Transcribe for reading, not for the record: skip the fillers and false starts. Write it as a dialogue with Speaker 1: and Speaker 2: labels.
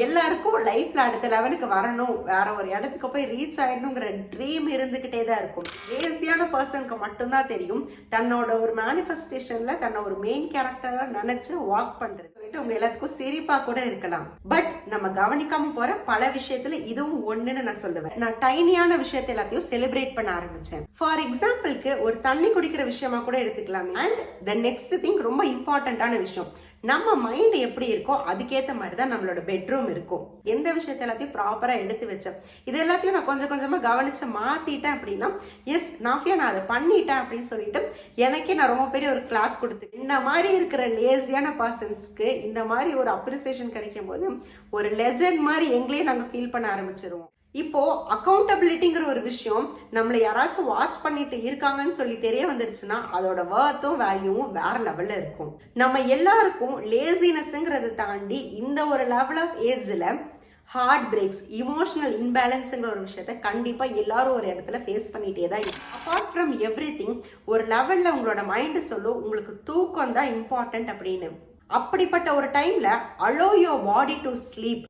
Speaker 1: எல்லாருக்கும் லைஃப்ல அடுத்த லெவலுக்கு வரணும், வேற ஒரு இடத்துக்கு போய் ரீச் ஆயிடணுங்கிற ட்ரீம் இருந்துகிட்டே தான் இருக்கும். லேசியான பர்சனுக்கு மட்டும்தான் தெரியும் தன்னோட ஒரு மேனிஃபெஸ்டேஷன்ல தன்னை ஒரு மெயின் கேரக்டரா நினைச்சு வாக் பண்றது. உங்க எல்லாத்துக்கும் சிரிப்பா கூட இருக்கலாம், பட் நம்ம கவனிக்காம போற பல விஷயத்துல இதுவும் ஒண்ணுன்னு நான் சொல்லுவேன். நான் டைனியான விஷயத்தை எல்லாத்தையும் செலிப்ரேட் பண்ண ஆரம்பிச்சேன். ஃபார் எக்ஸாம்பிளுக்கு ஒரு தண்ணி குடிக்கிற விஷயமா கூட எடுத்துக்கலாம். அண்ட் த நெக்ஸ்ட் திங், ரொம்ப இம்பார்ட்டன்டான விஷயம், நம்ம மைண்ட் எப்படி இருக்கோ அதுக்கேற்ற மாதிரி தான் நம்மளோட பெட்ரூம் இருக்கும். எந்த விஷயத்த எல்லாத்தையும் ப்ராப்பரா எடுத்து வச்சேன், இது எல்லாத்தையும் நான் கொஞ்சம் கொஞ்சமா கவனிச்சு மாத்திட்டேன் அப்படின்னா, எஸ் நாஃபியா நான் அதை பண்ணிட்டேன் அப்படின்னு சொல்லிட்டு எனக்கே நான் ரொம்ப பெரிய ஒரு கிளாப் கொடுத்து, இந்த மாதிரி இருக்கிற லேசியான பர்சன்ஸ்க்கு இந்த மாதிரி ஒரு அப்ரிசியேஷன் கிடைக்கும் போது ஒரு லெஜண்ட் மாதிரி எங்களையே நாங்கள் ஃபீல் பண்ண ஆரம்பிச்சிருவோம். இப்போ அக்கௌண்டபிலிட்டிங்கிற ஒரு விஷயம் நம்மளை யாராச்சும் வாட்ச் பண்ணிட்டு இருக்காங்கன்னு சொல்லி தெரிய வந்துருச்சுன்னா அதோட வர்த்தும் வேல்யூவும் வேற லெவல்ல இருக்கும். நம்ம எல்லாருக்கும் லேசினஸ்ங்கிறத தாண்டி இந்த ஒரு லெவல் ஆஃப் ஏஜ்ல ஹார்ட் பிரேக்ஸ், இமோஷனல் இன்பேலன்ஸுங்கிற ஒரு விஷயத்த கண்டிப்பா எல்லாரும் ஒரு இடத்துல ஃபேஸ் பண்ணிட்டே தான் இருக்கும். அப்பார்ட் ஃப்ரம் எவ்ரி திங், ஒரு லெவல்ல உங்களோட மைண்டு சொல்லும் உங்களுக்கு தூக்கம் தான் இம்பார்ட்டன்ட் அப்படின்னு. அப்படிப்பட்ட ஒரு டைம்ல allow your body to sleep.